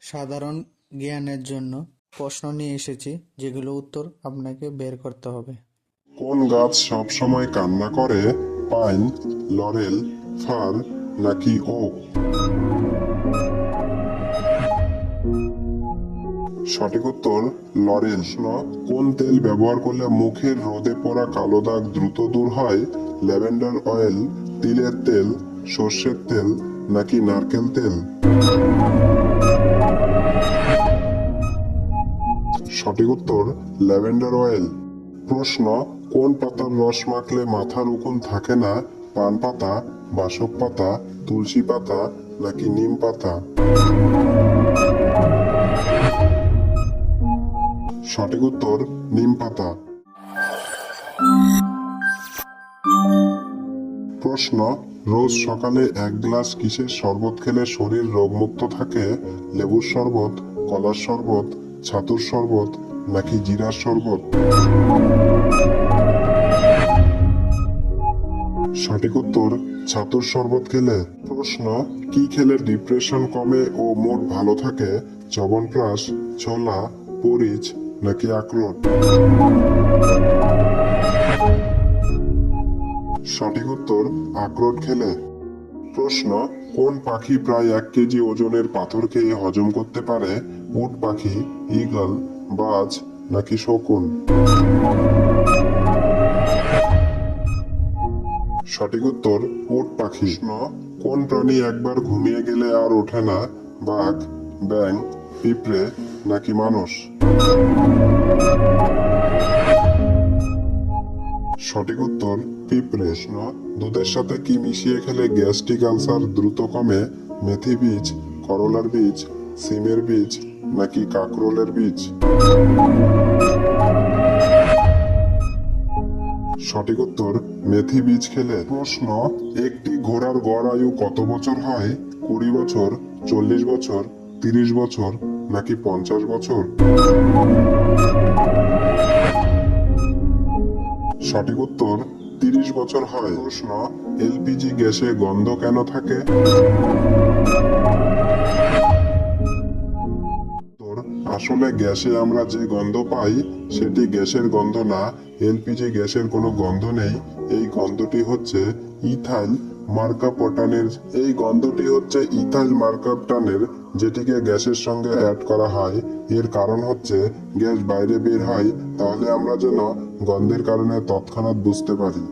সাধারণ জ্ঞানের জন্য প্রশ্ন নিয়ে এসেছি, যেগুলো উত্তর আপনাকে বের করতে হবে। কোন গাছ সব সময় কান্না করে? পাইন, লরেল, ফার নাকি ওক? সঠিক উত্তর লরেল। কোন তেল ব্যবহার করলে মুখের রোদে পড়া কালো দাগ দ্রুত দূর হয়? ল্যাভেন্ডার অয়েল, তিলের তেল, সর্ষের তেল নাকি নারকেল তেল? সঠিক উত্তর ল্যাভেন্ডার অয়েল। প্রশ্ন, কোন পাতার রস মাখলে মাথার উকুন থাকে না? পান পাতা, বাসক পাতা, তুলসী পাতা নাকি নিম পাতা? সঠিক উত্তর নিম পাতা। প্রশ্ন, রোজ সকালে 1 গ্লাস কিসের শরবত খেলে শরীর রোগমুক্ত থাকে? লেবুর শরবত, কলার শরবত, ছাতুর শরবত নাকি জিরার শরবত? সঠিক উত্তর ছাতুর শরবত খেলে। প্রশ্ন, কি খেলে ডিপ্রেশন কমে ও মুড ভালো থাকে? চ্যবনপ্রাশ, ছোলা, পরিচ নাকি আখরোট? সঠিক উত্তর আখরোট খেলে। প্রশ্ন, কোন পাখি প্রায় 1 কেজি ওজনের পাথর খেয়ে হজম করতে পারে? উট পাখি, ঈগল, বাজ নাকি শকুন? সঠিক উত্তর উট পাখি। কোন প্রাণী একবার ঘুমিয়ে গেলে আর ওঠে না? বাঘ, ব্যাঙ, পিঁপড়ে নাকি মানুষ? সঠিক উত্তর পিঁপড়ে। দুধের সাথে কি মিশিয়ে খেলে গ্যাস্ট্রিক আলসার দ্রুত কমে? মেথি বীজ, করলার বীজ, সিমের বীজ নাকি কাকরোলের বীজ? সঠিক উত্তর মেথি বীজ খেলে। প্রশ্ন, একটি ঘোড়ার গড় আয়ু কত বছর হয়? 20 বছর, 40 বছর, 30 বছর নাকি 50 বছর? সঠিক উত্তর 30 বছর হয়। প্রশ্ন, এলপিজি গ্যাসে গন্ধ কেন থাকে? আসলে গ্যাসে আমরা যে গন্ধ পাই সেটি গ্যাসের গন্ধ না, এলপিজি গ্যাসের কোনো গন্ধ নেই। এই গন্ধটি হচ্ছে ইথাইল মার্কাপটানের। যেটিকে গ্যাসের সঙ্গে অ্যাড করা হয়। এর কারণ হচ্ছে গ্যাস বাইরে বের হয়, তাহলে আমরা যেন গন্ধের কারণে তৎক্ষণাৎ বুঝতে পারি।